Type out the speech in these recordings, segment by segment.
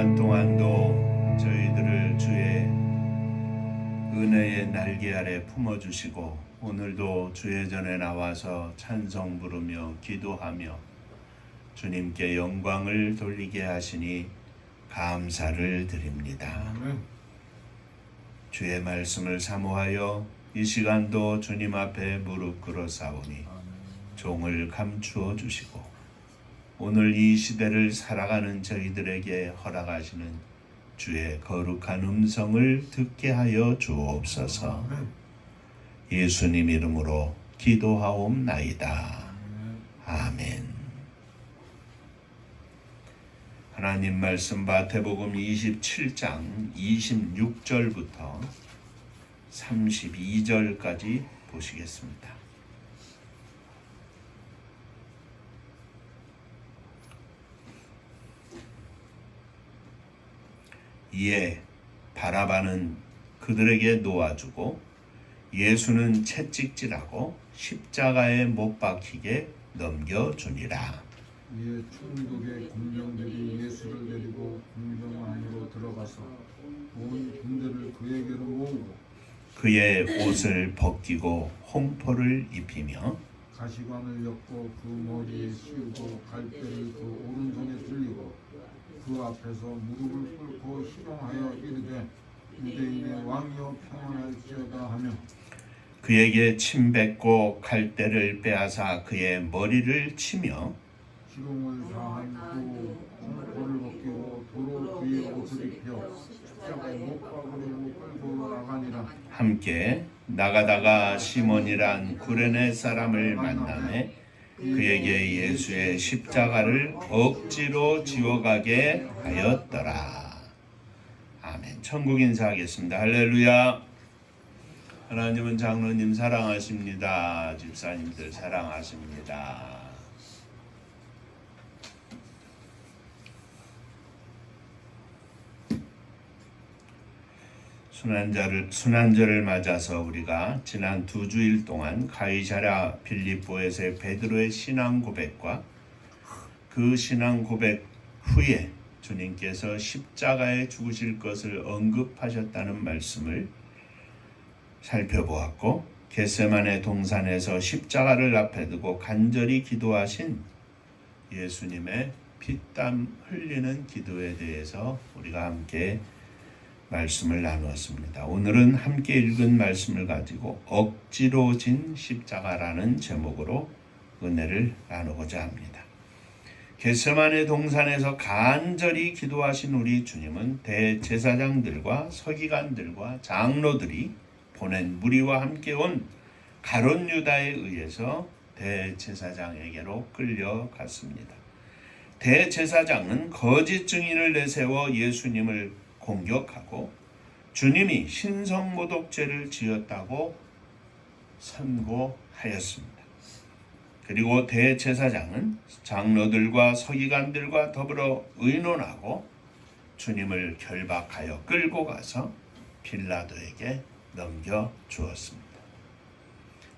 시간 동안도 저희들을 주의 은혜의 날개 아래 품어주시고 오늘도 주의 전에 나와서 찬송 부르며 기도하며 주님께 영광을 돌리게 하시니 감사를 드립니다. 주의 말씀을 사모하여 이 시간도 주님 앞에 무릎 꿇어 싸우니 종을 감추어 주시고 오늘 이 시대를 살아가는 저희들에게 허락하시는 주의 거룩한 음성을 듣게 하여 주옵소서. 예수님 이름으로 기도하옵나이다. 아멘. 하나님 말씀 마태복음 27장 26절부터 32절까지 보시겠습니다. 이에 바라바는 그들에게 놓아주고 예수는 채찍질하고 십자가에 못 박히게 넘겨주니라. 이에 총독의 군병들이 예수를 데리고 궁정 안으로 들어가서 온 군대를 그에게로 모으고 그의 옷을 벗기고 홍포를 입히며 가시관을 엮고 그 머리에 씌우고 갈대를 그 오른손에 들리고 그 앞에서 무릎을 꿇고 희롱하여 이르되 유대인의 왕이여 평안할지어다 하며 그에게 침 뱉고 갈대를 빼앗아 그의 머리를 치며 희롱을 다한 후 홍포를 벗기고 도로 그의 옷을 입혀 십자가에 못 박으려고 끌고 나가니라. 함께 나가다가 시몬이란 구레네 사람을 만나매 그에게 예수의 십자가를 억지로 지워가게 하였더라. 아멘. 천국 인사하겠습니다. 할렐루야. 하나님은 장로님 사랑하십니다. 집사님들 사랑하십니다. 순환절을 맞아서 우리가 지난 2주일 동안 가이사랴 빌립보에서의 베드로의 신앙 고백과 그 신앙 고백 후에 주님께서 십자가에 죽으실 것을 언급하셨다는 말씀을 살펴보았고 겟세마네 동산에서 십자가를 앞에 두고 간절히 기도하신 예수님의 피땀 흘리는 기도에 대해서 우리가 함께 말씀을 나누었습니다. 오늘은 함께 읽은 말씀을 가지고 억지로 진 십자가라는 제목으로 은혜를 나누고자 합니다. 겟세마네 동산에서 간절히 기도하신 우리 주님은 대제사장들과 서기관들과 장로들이 보낸 무리와 함께 온 가룟 유다에 의해서 대제사장에게로 끌려갔습니다. 대제사장은 거짓 증인을 내세워 예수님을 공격하고 주님이 신성모독죄를 지었다고 선고하였습니다. 그리고 대제사장은 장로들과 서기관들과 더불어 의논하고 주님을 결박하여 끌고 가서 빌라도에게 넘겨주었습니다.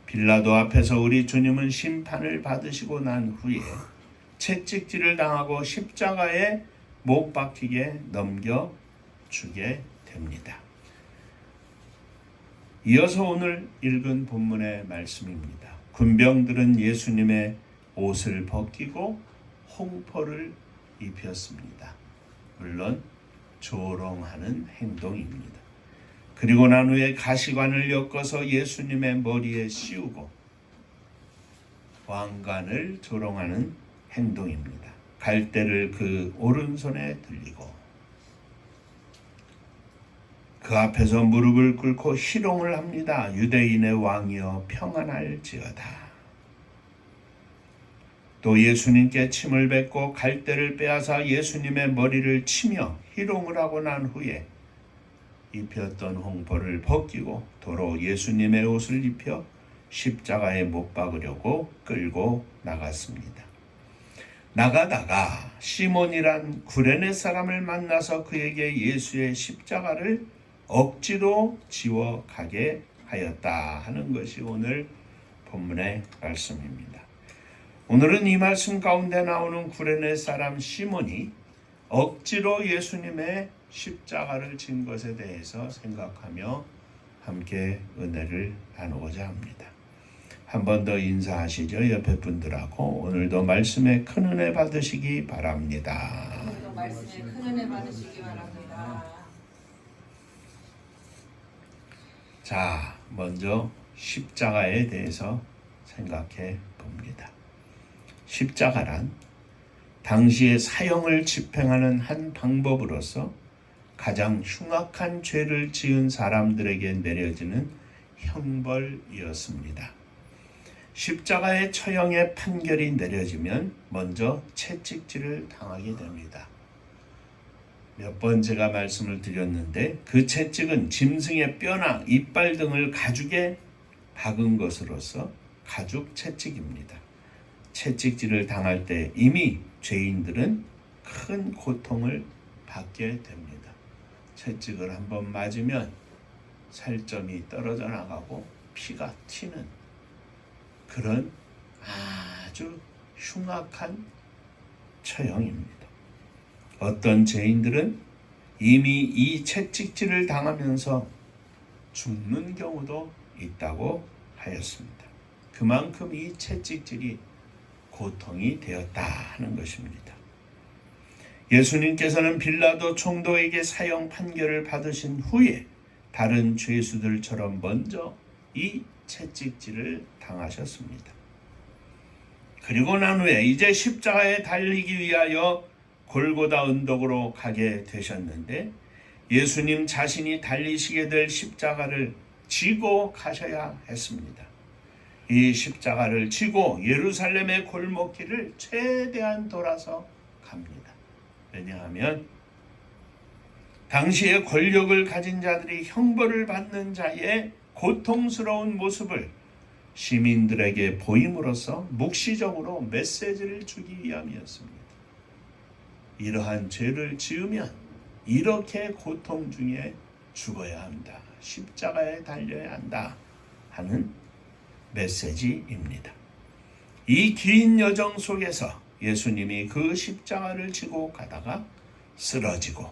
빌라도 앞에서 우리 주님은 심판을 받으시고 난 후에 채찍질을 당하고 십자가에 못 박히게 넘겨주게 됩니다. 이어서 오늘 읽은 본문의 말씀입니다. 군병들은 예수님의 옷을 벗기고 홍포를 입혔습니다. 물론 조롱하는 행동입니다. 그리고 난 후에 가시관을 엮어서 예수님의 머리에 씌우고 왕관을 조롱하는 행동입니다. 갈대를 그 오른손에 들리고 그 앞에서 무릎을 꿇고 희롱을 합니다. 유대인의 왕이여 평안할지어다. 또 예수님께 침을 뱉고 갈대를 빼앗아 예수님의 머리를 치며 희롱을 하고 난 후에 입혔던 홍포를 벗기고 도로 예수님의 옷을 입혀 십자가에 못 박으려고 끌고 나갔습니다. 나가다가 시몬이란 구레네 사람을 만나서 그에게 예수의 십자가를 억지로 지워가게 하였다 하는 것이 오늘 본문의 말씀입니다. 오늘은 이 말씀 가운데 나오는 구레네 사람 시몬이 억지로 예수님의 십자가를 진 것에 대해서 생각하며 함께 은혜를 나누고자 합니다. 한 번 더 인사하시죠. 옆에 분들하고. 오늘도 말씀에 큰 은혜 받으시기 바랍니다. 오늘도 말씀에 큰 은혜 받으시기 바랍니다. 자, 먼저 십자가에 대해서 생각해 봅니다. 십자가란 당시의 사형을 집행하는 한 방법으로서 가장 흉악한 죄를 지은 사람들에게 내려지는 형벌이었습니다. 십자가의 처형의 판결이 내려지면 먼저 채찍질을 당하게 됩니다. 몇 번 제가 말씀을 드렸는데 그 채찍은 짐승의 뼈나 이빨 등을 가죽에 박은 것으로서 가죽 채찍입니다. 채찍질을 당할 때 이미 죄인들은 큰 고통을 받게 됩니다. 채찍을 한번 맞으면 살점이 떨어져 나가고 피가 튀는 그런 아주 흉악한 처형입니다. 어떤 죄인들은 이미 이 채찍질을 당하면서 죽는 경우도 있다고 하였습니다. 그만큼 이 채찍질이 고통이 되었다 하는 것입니다. 예수님께서는 빌라도 총독에게 사형 판결을 받으신 후에 다른 죄수들처럼 먼저 이 채찍질을 당하셨습니다. 그리고 난 후에 이제 십자가에 달리기 위하여 골고다 언덕으로 가게 되셨는데 예수님 자신이 달리시게 될 십자가를 지고 가셔야 했습니다. 이 십자가를 지고 예루살렘의 골목길을 최대한 돌아서 갑니다. 왜냐하면 당시의 권력을 가진 자들이 형벌을 받는 자의 고통스러운 모습을 시민들에게 보임으로써 묵시적으로 메시지를 주기 위함이었습니다. 이러한 죄를 지으면 이렇게 고통 중에 죽어야 한다. 십자가에 달려야 한다 하는 메시지입니다. 이 긴 여정 속에서 예수님이 그 십자가를 지고 가다가 쓰러지고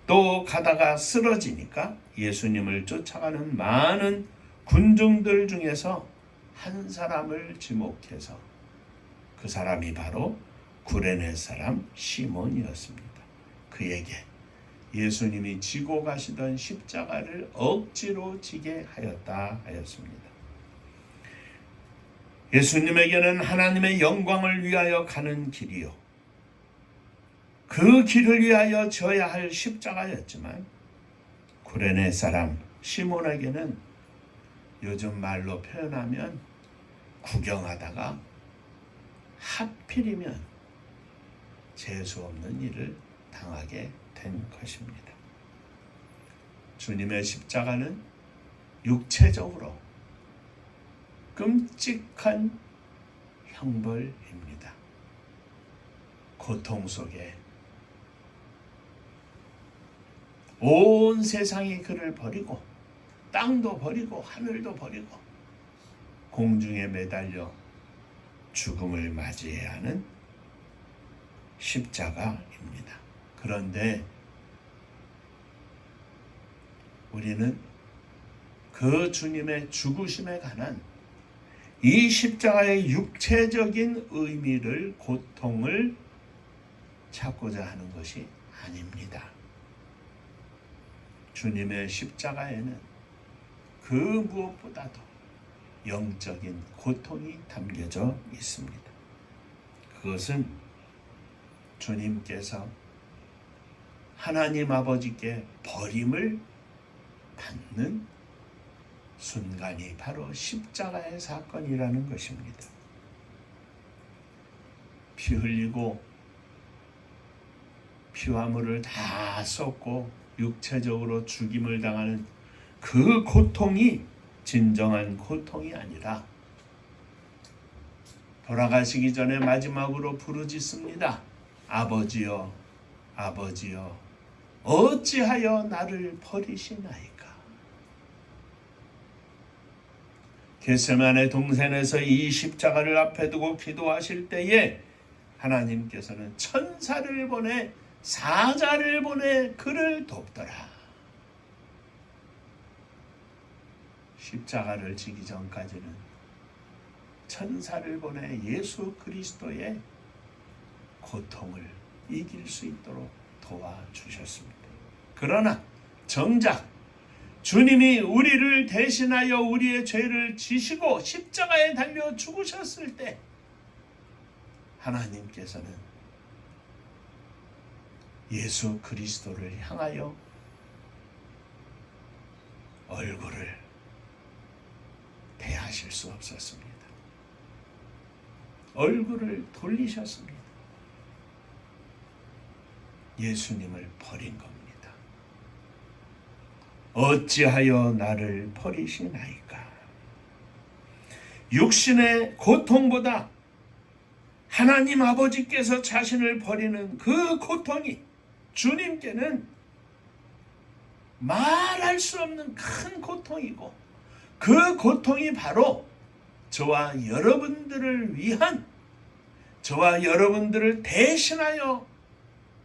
또 가다가 쓰러지니까 예수님을 쫓아가는 많은 군중들 중에서 한 사람을 지목해서 그 사람이 바로 구레네 사람 시몬이었습니다. 그에게 예수님이 지고 가시던 십자가를 억지로 지게 하였다 하였습니다. 예수님에게는 하나님의 영광을 위하여 가는 길이요, 그 길을 위하여 져야 할 십자가였지만 구레네 사람 시몬에게는 요즘 말로 표현하면 구경하다가 하필이면 재수 없는 일을 당하게 된 것입니다. 주님의 십자가는 육체적으로 끔찍한 형벌입니다. 고통 속에 온 세상이 그를 버리고 땅도 버리고 하늘도 버리고 공중에 매달려 죽음을 맞이해야 하는 십자가입니다. 그런데 우리는 그 주님의 죽으심에 관한 이 십자가의 육체적인 의미를, 고통을 찾고자 하는 것이 아닙니다. 주님의 십자가에는 그 무엇보다도 영적인 고통이 담겨져 있습니다. 그것은 주님께서 하나님 아버지께 버림을 받는 순간이 바로 십자가의 사건이라는 것입니다. 피 흘리고 피와 물을 다 쏟고 육체적으로 죽임을 당하는 그 고통이 진정한 고통이 아니라 돌아가시기 전에 마지막으로 부르짖습니다. 아버지여, 아버지여, 어찌하여 나를 버리시나이까. 겟세마네 동산에서 이 십자가를 앞에 두고 기도하실 때에 하나님께서는 천사를 보내 사자를 보내 그를 돕더라. 십자가를 지기 전까지는 천사를 보내 예수 그리스도의 고통을 이길 수 있도록 도와주셨습니다. 그러나 정작 주님이 우리를 대신하여 우리의 죄를 지시고 십자가에 달려 죽으셨을 때 하나님께서는 예수 그리스도를 향하여 얼굴을 대하실 수 없었습니다. 얼굴을 돌리셨습니다. 예수님을 버린 겁니다. 어찌하여 나를 버리시나이까? 육신의 고통보다 하나님 아버지께서 자신을 버리는 그 고통이 주님께는 말할 수 없는 큰 고통이고, 그 고통이 바로 저와 여러분들을 위한, 저와 여러분들을 대신하여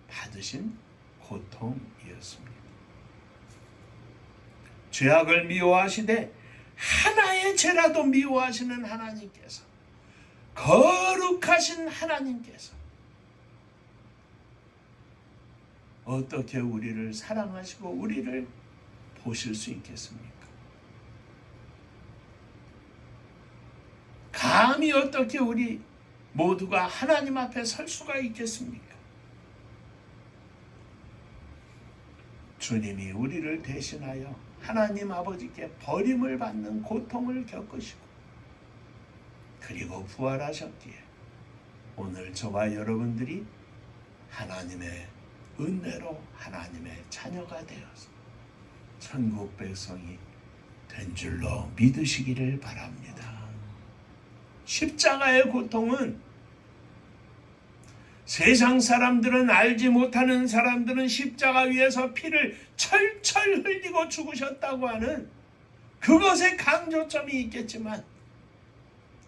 받으신 고통이었습니다. 죄악을 미워하시되 하나의 죄라도 미워하시는 하나님께서, 거룩하신 하나님께서 어떻게 우리를 사랑하시고 우리를 보실 수 있겠습니까? 감히 어떻게 우리 모두가 하나님 앞에 설 수가 있겠습니까? 주님이 우리를 대신하여 하나님 아버지께 버림을 받는 고통을 겪으시고 그리고 부활하셨기에 오늘 저와 여러분들이 하나님의 은혜로 하나님의 자녀가 되어서 천국 백성이 된 줄로 믿으시기를 바랍니다. 십자가의 고통은 세상 사람들은, 알지 못하는 사람들은 십자가 위에서 피를 철철 흘리고 죽으셨다고 하는 그것에 강조점이 있겠지만,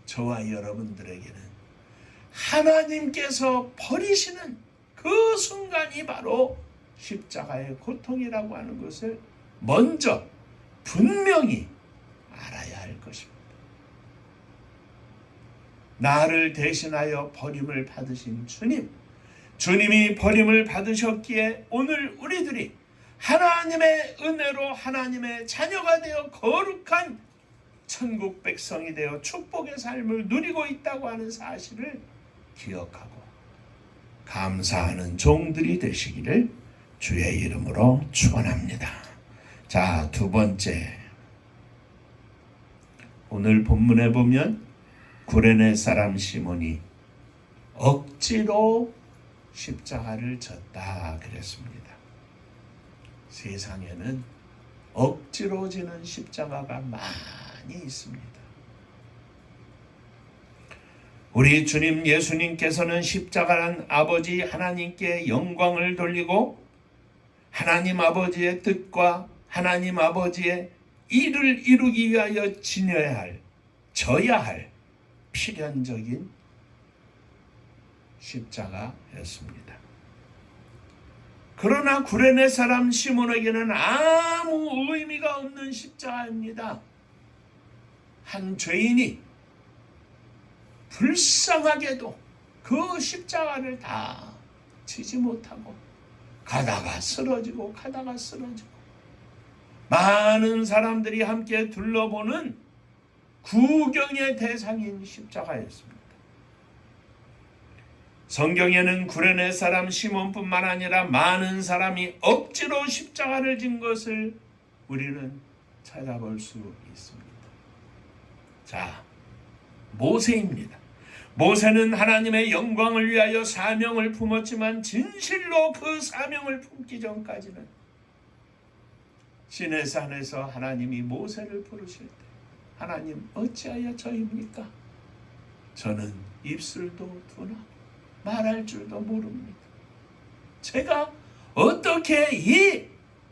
저와 여러분들에게는 하나님께서 버리시는 그 순간이 바로 십자가의 고통이라고 하는 것을 먼저 분명히 알아야 할 것입니다. 나를 대신하여 버림을 받으신 주님, 주님이 버림을 받으셨기에 오늘 우리들이 하나님의 은혜로 하나님의 자녀가 되어 거룩한 천국 백성이 되어 축복의 삶을 누리고 있다고 하는 사실을 기억하고 감사하는 종들이 되시기를 주의 이름으로 축원합니다. 자, 두 번째, 오늘 본문에 보면 구레네 사람 시몬이 억지로 십자가를 졌다 그랬습니다. 세상에는 억지로 지는 십자가가 많이 있습니다. 우리 주님 예수님께서는 십자가란 아버지 하나님께 영광을 돌리고 하나님 아버지의 뜻과 하나님 아버지의 일을 이루기 위하여 져야 할 필연적인 십자가였습니다. 그러나 구레네 사람 시몬에게는 아무 의미가 없는 십자가입니다. 한 죄인이 불쌍하게도 그 십자가를 다 지지 못하고 가다가 쓰러지고 많은 사람들이 함께 둘러보는 구경의 대상인 십자가였습니다. 성경에는 구레네 사람 시몬뿐만 아니라 많은 사람이 억지로 십자가를 진 것을 우리는 찾아볼 수 있습니다. 자, 모세입니다. 모세는 하나님의 영광을 위하여 사명을 품었지만 진실로 그 사명을 품기 전까지는 시내산에서 하나님이 모세를 부르실 때 하나님 어찌하여 저입니까? 저는 입술도 둔하고 말할 줄도 모릅니다. 제가 어떻게 이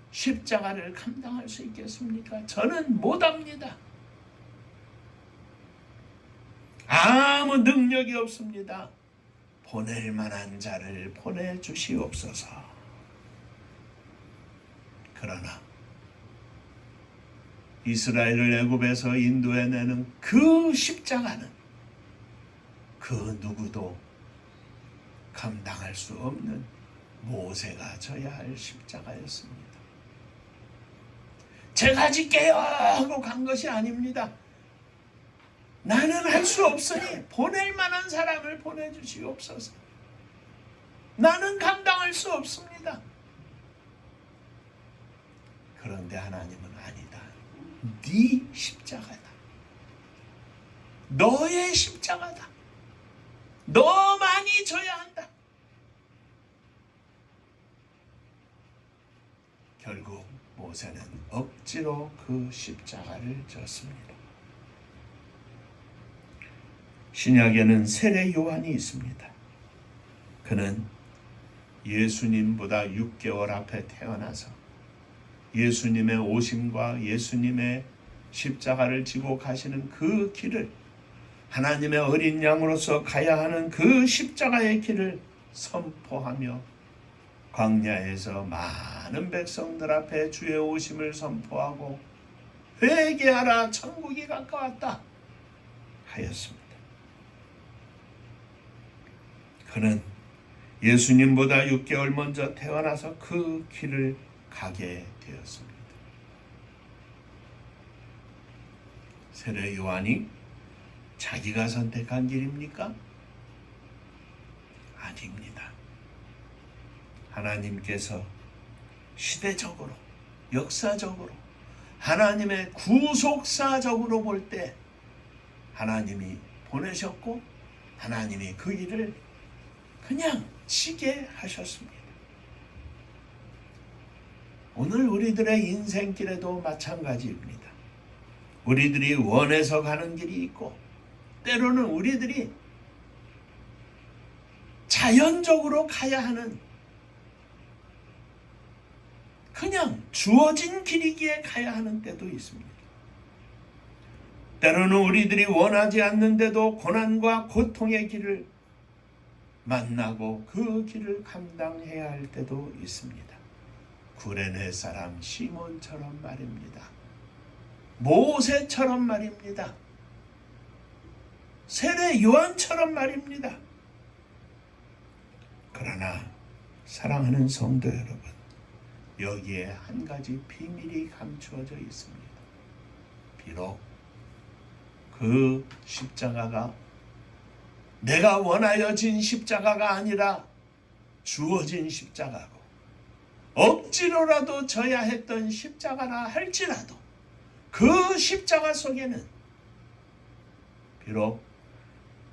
십자가를 감당할 수 있겠습니까? 저는 못합니다. 아무 능력이 없습니다. 보낼 만한 자를 보내주시옵소서. 그러나 이스라엘을 애굽에서 인도해내는 그 십자가는 그 누구도 감당할 수 없는 모세가 져야 할 십자가였습니다. 제가 질게요 하고 간 것이 아닙니다. 나는 할 수 없으니 보낼 만한 사람을 보내주시옵소서. 나는 감당할 수 없습니다. 그런데 하나님은 아니다. 네 십자가다. 너의 십자가다. 너 많이 져야 한다. 결국 모세는 억지로 그 십자가를 졌습니다. 신약에는 세례 요한이 있습니다. 그는 예수님보다 6개월 앞에 태어나서 예수님의 오심과 예수님의 십자가를 지고 가시는 그 길을, 하나님의 어린 양으로서 가야 하는 그 십자가의 길을 선포하며 광야에서 많은 백성들 앞에 주의 오심을 선포하고 회개하라 천국이 가까웠다 하였습니다. 그는 예수님보다 6개월 먼저 태어나서 그 길을 가게 되었습니다. 세례 요한이 자기가 선택한 길입니까? 아닙니다. 하나님께서 시대적으로, 역사적으로, 하나님의 구속사적으로 볼 때 하나님이 보내셨고 하나님이 그 일을 그냥 치게 하셨습니다. 오늘 우리들의 인생길에도 마찬가지입니다. 우리들이 원해서 가는 길이 있고 때로는 우리들이 자연적으로 가야 하는 그냥 주어진 길이기에 가야 하는 때도 있습니다. 때로는 우리들이 원하지 않는데도 고난과 고통의 길을 만나고 그 길을 감당해야 할 때도 있습니다. 구레네 사람 시몬처럼 말입니다. 모세처럼 말입니다. 세례 요한처럼 말입니다. 그러나 사랑하는 성도 여러분, 여기에 한 가지 비밀이 감추어져 있습니다. 비록 그 십자가가 내가 원하여 진 십자가가 아니라 주어진 십자가고 억지로라도 져야 했던 십자가라 할지라도 그 십자가 속에는 비록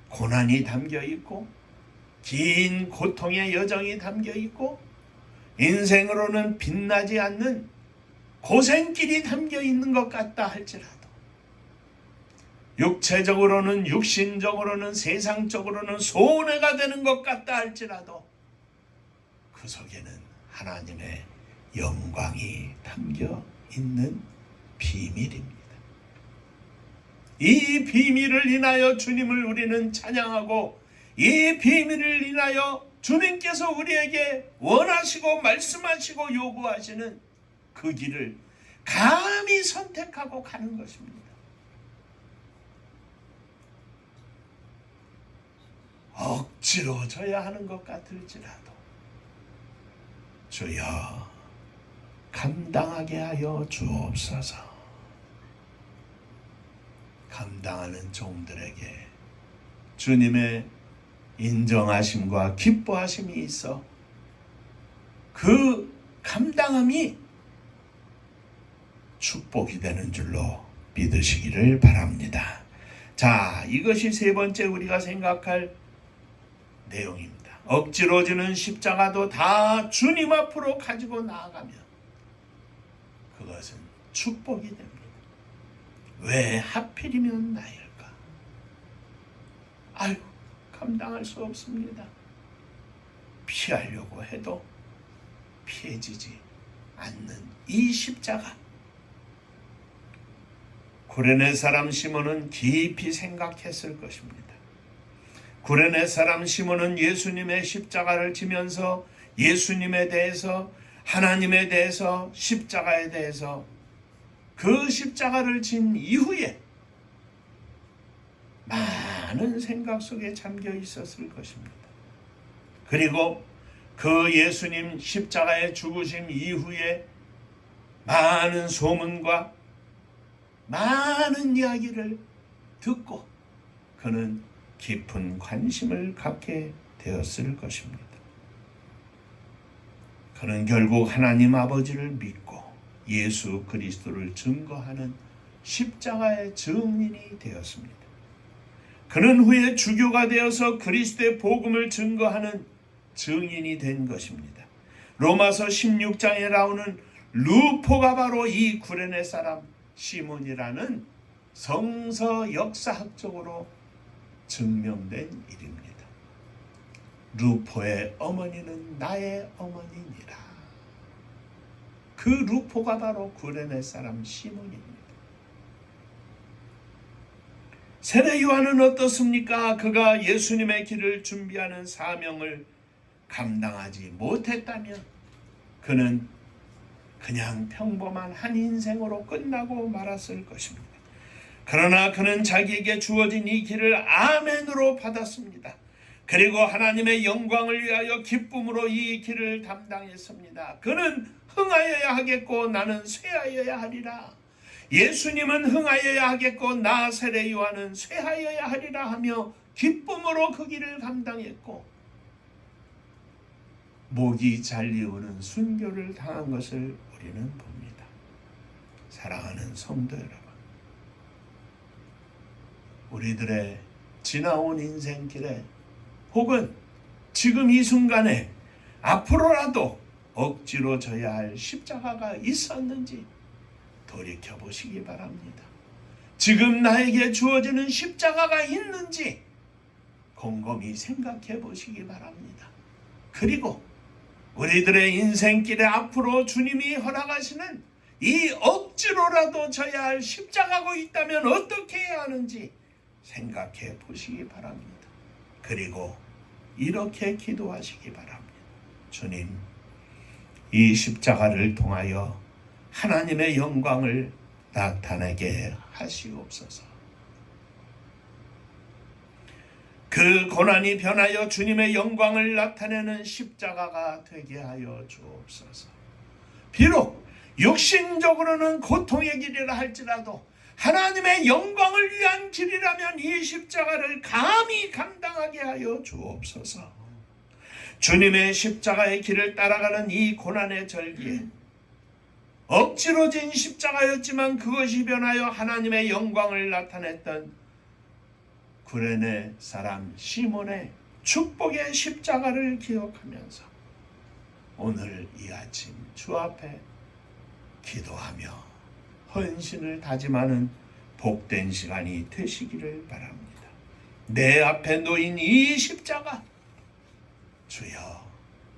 고난이 담겨 있고 긴 고통의 여정이 담겨 있고 인생으로는 빛나지 않는 고생길이 담겨 있는 것 같다 할지라도 육체적으로는 육신적으로는 세상적으로는 손해가 되는 것 같다 할지라도 그 속에는 하나님의 영광이 담겨 있는 비밀입니다. 이 비밀을 인하여 주님을 우리는 찬양하고 이 비밀을 인하여 주님께서 우리에게 원하시고 말씀하시고 요구하시는 그 길을 감히 선택하고 가는 것입니다. 억지로 져야 하는 것 같을지라도 주여 감당하게 하여 주옵소서. 감당하는 종들에게 주님의 인정하심과 기뻐하심이 있어 그 감당함이 축복이 되는 줄로 믿으시기를 바랍니다. 자, 이것이 세 번째 우리가 생각할 내용입니다. 억지로 지는 십자가도 다 주님 앞으로 가지고 나아가면 그것은 축복이 됩니다. 왜 하필이면 나일까? 아유, 감당할 수 없습니다. 피하려고 해도 피해지지 않는 이 십자가. 구레네 사람 시몬은 깊이 생각했을 것입니다. 구레네 사람 시몬은 예수님의 십자가를 지면서 예수님에 대해서 하나님에 대해서, 십자가에 대해서, 그 십자가를 진 이후에 많은 생각 속에 잠겨 있었을 것입니다. 그리고 그 예수님 십자가의 죽으심 이후에 많은 소문과 많은 이야기를 듣고 그는 깊은 관심을 갖게 되었을 것입니다. 그는 결국 하나님 아버지를 믿고 예수 그리스도를 증거하는 십자가의 증인이 되었습니다. 그는 후에 주교가 되어서 그리스도의 복음을 증거하는 증인이 된 것입니다. 로마서 16장에 나오는 루포가 바로 이 구레네 사람 시몬이라는 성서 역사학적으로 증명된 일입니다. 루포의 어머니는 나의 어머니니라. 그 루포가 바로 구레네 사람 시몬입니다. 세례 요한은 어떻습니까? 그가 예수님의 길을 준비하는 사명을 감당하지 못했다면 그는 그냥 평범한 한 인생으로 끝나고 말았을 것입니다. 그러나 그는 자기에게 주어진 이 길을 아멘으로 받았습니다. 그리고 하나님의 영광을 위하여 기쁨으로 이 길을 담당했습니다. 그는 흥하여야 하겠고 나는 쇠하여야 하리라. 예수님은 흥하여야 하겠고 나 세례 요한은 쇠하여야 하리라 하며 기쁨으로 그 길을 감당했고 목이 잘리우는 순교를 당한 것을 우리는 봅니다. 사랑하는 성도 여러분, 우리들의 지나온 인생길에 혹은 지금 이 순간에 앞으로라도 억지로 져야 할 십자가가 있었는지 돌이켜보시기 바랍니다. 지금 나에게 주어지는 십자가가 있는지 곰곰이 생각해 보시기 바랍니다. 그리고 우리들의 인생길에 앞으로 주님이 허락하시는 이 억지로라도 져야 할 십자가가 있다면 어떻게 해야 하는지 생각해 보시기 바랍니다. 그리고 이렇게 기도하시기 바랍니다. 주님, 이 십자가를 통하여 하나님의 영광을 나타내게 하시옵소서. 그 고난이 변하여 주님의 영광을 나타내는 십자가가 되게 하여 주옵소서. 비록 육신적으로는 고통의 길이라 할지라도 하나님의 영광을 위한 길이라면 이 십자가를 감히 감당하게 하여 주옵소서. 주님의 십자가의 길을 따라가는 이 고난의 절기에 억지로 진 십자가였지만 그것이 변하여 하나님의 영광을 나타냈던 구레네 사람 시몬의 축복의 십자가를 기억하면서 오늘 이 아침 주 앞에 기도하며 헌신을 다짐하는 복된 시간이 되시기를 바랍니다. 내 앞에 놓인 이 십자가 주여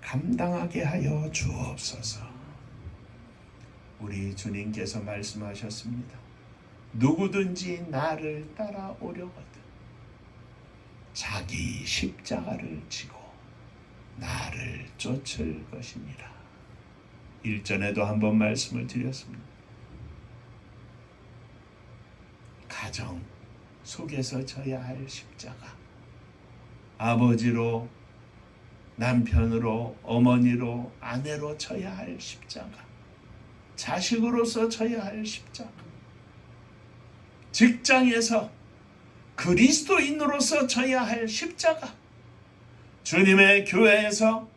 감당하게 하여 주옵소서. 우리 주님께서 말씀하셨습니다. 누구든지 나를 따라오려거든 자기 십자가를 지고 나를 쫓을 것이니라. 일전에도 한번 말씀을 드렸습니다. 가정 속에서 져야 할 십자가, 아버지로, 남편으로, 어머니로, 아내로 져야 할 십자가, 자식으로서 져야 할 십자가, 직장에서 그리스도인으로서 져야 할 십자가, 주님의 교회에서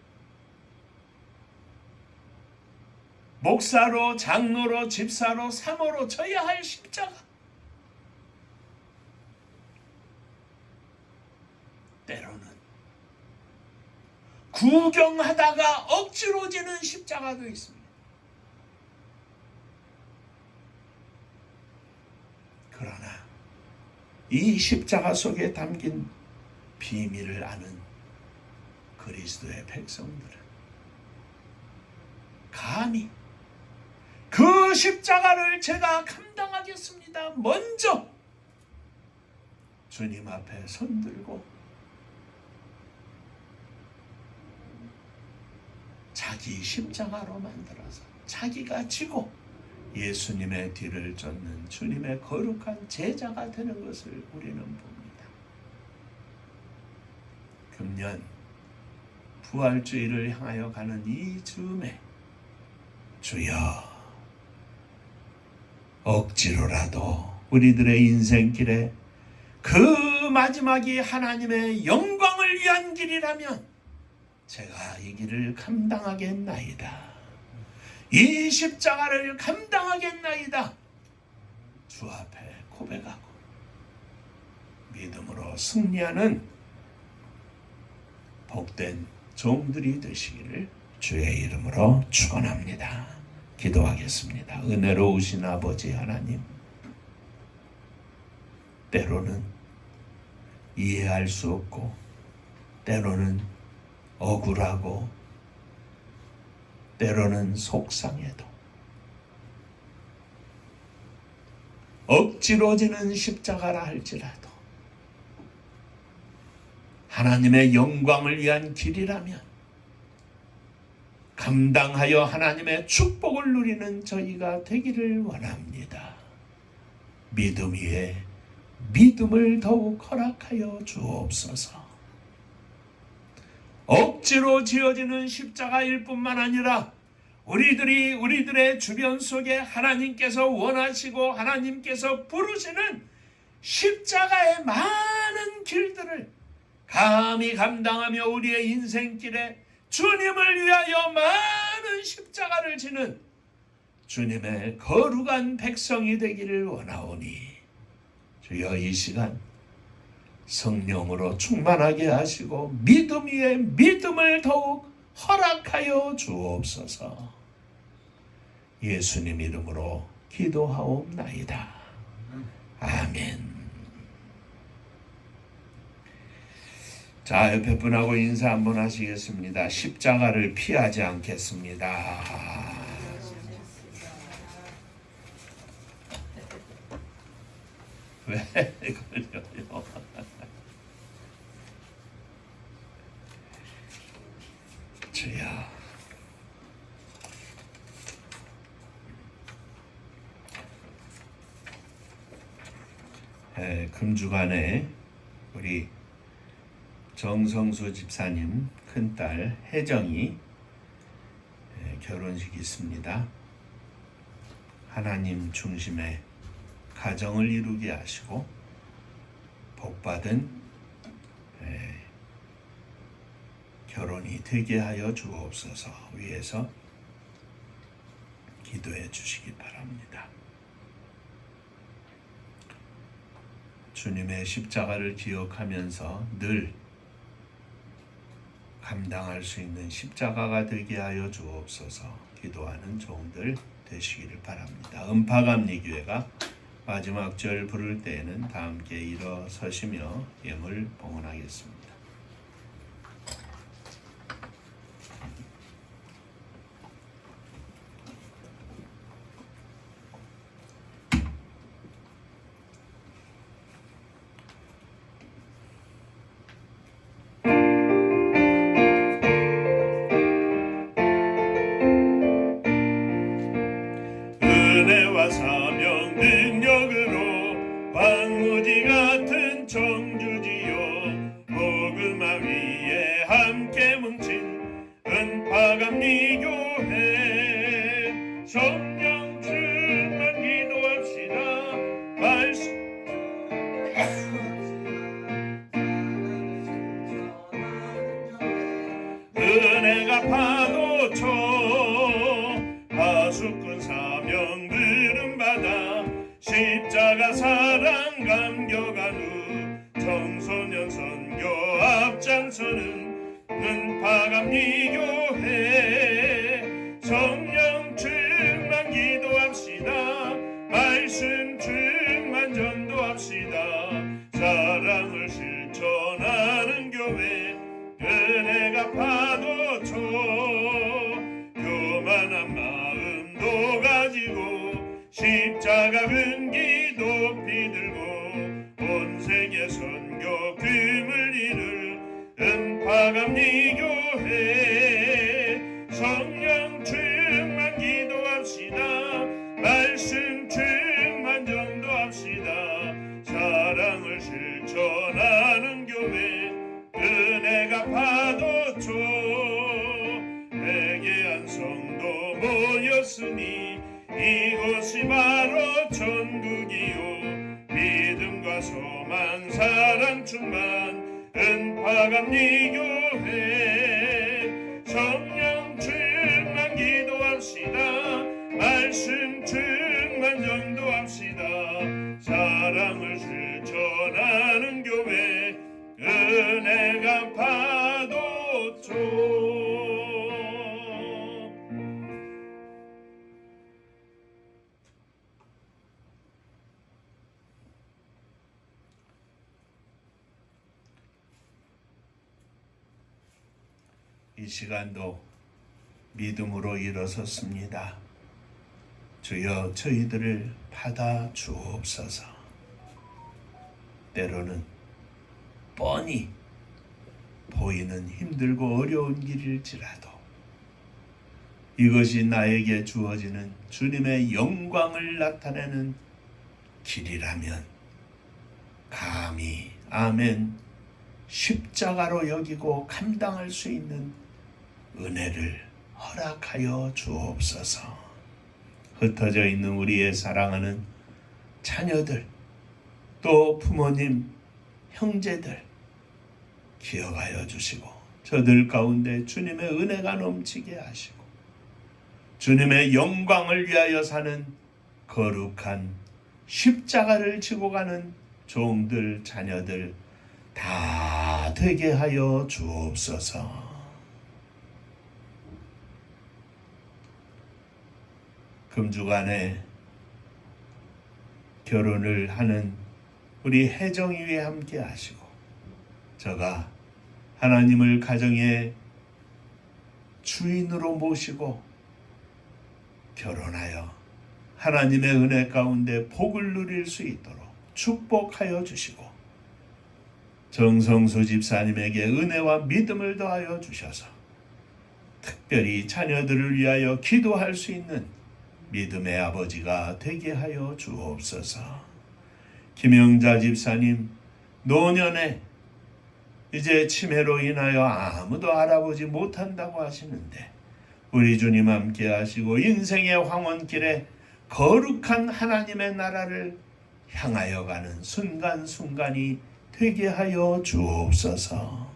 목사로, 장로로, 집사로, 사모로 져야 할 십자가, 때로는 구경하다가 억지로 지는 십자가도 있습니다. 그러나 이 십자가 속에 담긴 비밀을 아는 그리스도의 백성들은 감히 그 십자가를 제가 감당하겠습니다. 먼저 주님 앞에 손들고 자기 자기 십자가로 만들어서 자기가 지고 예수님의 뒤를 쫓는 주님의 거룩한 제자가 되는 것을 우리는 봅니다. 금년 부활주의를 향하여 가는 이 즈음에 주여 억지로라도 우리들의 인생길에 그 마지막이 하나님의 영광을 위한 길이라면 제가 이 길을 감당하겠나이다. 이 십자가를 감당하겠나이다. 주 앞에 고백하고 믿음으로 승리하는 복된 종들이 되시기를 주의 이름으로 축원합니다. 기도하겠습니다. 은혜로우신 아버지 하나님, 때로는 이해할 수 없고 때로는 억울하고 때로는 속상해도 억지로 지는 십자가라 할지라도 하나님의 영광을 위한 길이라면 감당하여 하나님의 축복을 누리는 저희가 되기를 원합니다. 믿음 위에 믿음을 더욱 허락하여 주옵소서. 억지로 지어지는 십자가일 뿐만 아니라 우리들의 주변 속에 하나님께서 원하시고 하나님께서 부르시는 십자가의 많은 길들을 감히 감당하며 우리의 인생길에 주님을 위하여 많은 십자가를 지는 주님의 거룩한 백성이 되기를 원하오니 주여 이 시간 성령으로 충만하게 하시고 믿음 위에 믿음을 더욱 허락하여 주옵소서. 예수님 이름으로 기도하옵나이다. 아멘. 자, 옆에 분하고 인사 한번 하시겠습니다. 십자가를 피하지 않겠습니다. 왜 걸려요? 주여, 금주간에 우리 정성수 집사님 큰딸 혜정이 결혼식이 있습니다. 하나님 중심의 가정을 이루게 하시고 복받은 결혼이 되게 하여 주옵소서. 위에서 기도해 주시기 바랍니다. 주님의 십자가를 기억하면서 늘 감당할 수 있는 십자가가 되게 하여 주옵소서. 기도하는 종들 되시기를 바랍니다. 음파감리교회가 마지막 절 부를 때에는 다 함께 일어서시며 예물 봉헌하겠습니다. 은혜와 사명 능력으로 황무지 같은 청주지요 복음화 위에 함께 뭉친 은파감리교회 성령 충만 기도합시다. 말씀 은혜가 파도쳐 하수꾼 사명 부름받아 십자가 사랑 감격한 후 청소년 선교 앞장서는 은파감리교회 성령 충만 기도합시다. 말씀 충만 전도합시다. 사랑을 실천하는 교회 은혜가 파도쳐 교만한 마음도 가지고 십자가 근기 높이 들고 온 세계 선교 금을 이룰 은파감리교회 성령 기도합시다. 말씀 충만 전도합시다. 사랑을 실천하는 교회 은혜가 파도초 회개한 성도 모였으니 이곳이 바로 천국이요 믿음과 소망 사랑 충만 은파감리교회 성령 충만 기도합시다. 말씀 충만 전도합시다. 사랑을 실천하는 교회 은혜가 파도초. 이 시간도 믿음으로 일어섰습니다. 주여 저희들을 받아 주옵소서. 때로는 뻔히 보이는 힘들고 어려운 길일지라도 이것이 나에게 주어지는 주님의 영광을 나타내는 길이라면 감히 아멘 십자가로 여기고 감당할 수 있는 은혜를 허락하여 주옵소서. 흩어져 있는 우리의 사랑하는 자녀들, 또 부모님, 형제들 기억하여 주시고 저들 가운데 주님의 은혜가 넘치게 하시고 주님의 영광을 위하여 사는 거룩한 십자가를 지고 가는 종들, 자녀들 다 되게 하여 주옵소서. 금주간에 결혼을 하는 우리 혜정이에 함께 하시고 저가 하나님을 가정의 주인으로 모시고 결혼하여 하나님의 은혜 가운데 복을 누릴 수 있도록 축복하여 주시고 정성수 집사님에게 은혜와 믿음을 더하여 주셔서 특별히 자녀들을 위하여 기도할 수 있는 믿음의 아버지가 되게 하여 주옵소서. 김영자 집사님 노년에 이제 치매로 인하여 아무도 알아보지 못한다고 하시는데 우리 주님 함께 하시고 인생의 황혼길에 거룩한 하나님의 나라를 향하여 가는 순간순간이 되게 하여 주옵소서.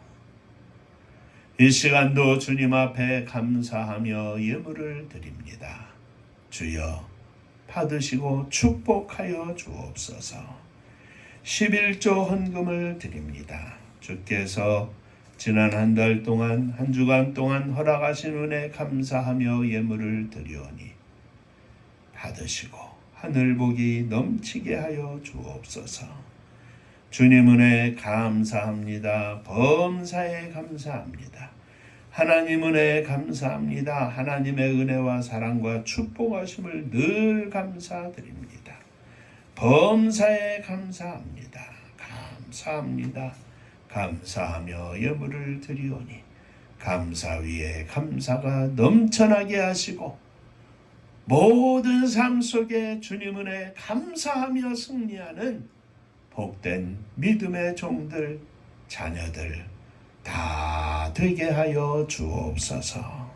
이 시간도 주님 앞에 감사하며 예물을 드립니다. 주여 받으시고 축복하여 주옵소서. 11조 헌금을 드립니다. 주께서 지난 한 달 동안 한 주간 동안 허락하신 은혜 감사하며 예물을 드리오니 받으시고 하늘복이 넘치게 하여 주옵소서. 주님 은혜 감사합니다. 범사에 감사합니다. 하나님 은혜 감사합니다. 하나님의 은혜와 사랑과 축복하심을 늘 감사드립니다. 범사에 감사합니다. 감사합니다. 감사하며 예물을 드리오니 감사 위에 감사가 넘쳐나게 하시고 모든 삶 속에 주님 은혜 감사하며 승리하는 복된 믿음의 종들, 자녀들 다 되게 하여 주옵소서.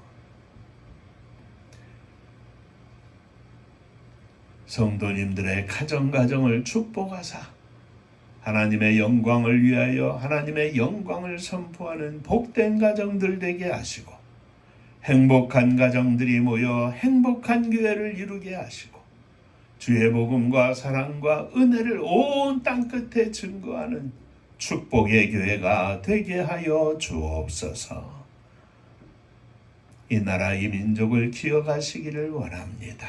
성도님들의 가정을 축복하사 하나님의 영광을 위하여 하나님의 영광을 선포하는 복된 가정들 되게 하시고 행복한 가정들이 모여 행복한 교회를 이루게 하시고 주의 복음과 사랑과 은혜를 온 땅끝에 증거하는 축복의 교회가 되게 하여 주옵소서. 이 나라 이 민족을 기억하시기를 원합니다.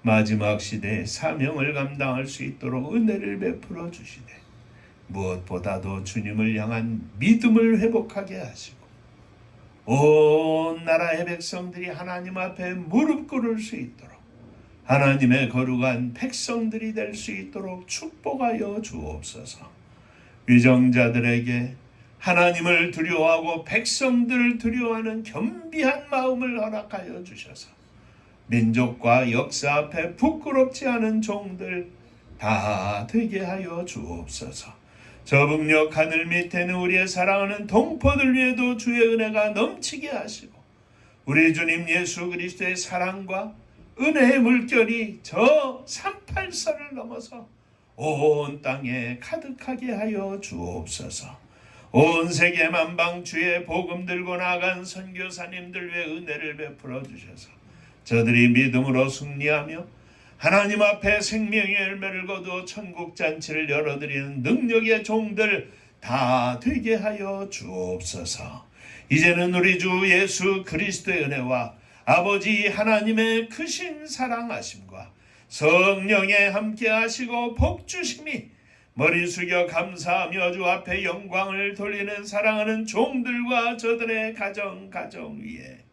마지막 시대에 사명을 감당할 수 있도록 은혜를 베풀어 주시되 무엇보다도 주님을 향한 믿음을 회복하게 하시고 온 나라의 백성들이 하나님 앞에 무릎 꿇을 수 있도록 하나님의 거룩한 백성들이 될 수 있도록 축복하여 주옵소서. 위정자들에게 하나님을 두려워하고 백성들을 두려워하는 겸비한 마음을 허락하여 주셔서 민족과 역사 앞에 부끄럽지 않은 종들 다 되게 하여 주옵소서. 저 북녘 하늘 밑에는 우리의 사랑하는 동포들 위에도 주의 은혜가 넘치게 하시고 우리 주님 예수 그리스도의 사랑과 은혜의 물결이 저 38선을 넘어서 온 땅에 가득하게 하여 주옵소서. 온 세계 만방 주의 복음 들고 나간 선교사님들 위해 은혜를 베풀어 주셔서 저들이 믿음으로 승리하며 하나님 앞에 생명의 열매를 거두어 천국 잔치를 열어드리는 능력의 종들 다 되게 하여 주옵소서. 이제는 우리 주 예수 그리스도의 은혜와 아버지 하나님의 크신 사랑하심과 성령의 함께 하시고 복주심이 머리 숙여 감사하며 주 앞에 영광을 돌리는 사랑하는 종들과 저들의 가정 위에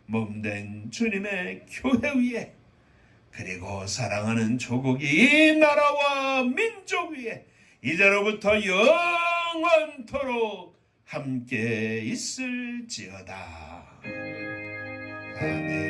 몸된 주님의 교회 위에 그리고 사랑하는 조국이 이 나라와 민족 위에 이제로부터 영원토록 함께 있을지어다. 아멘.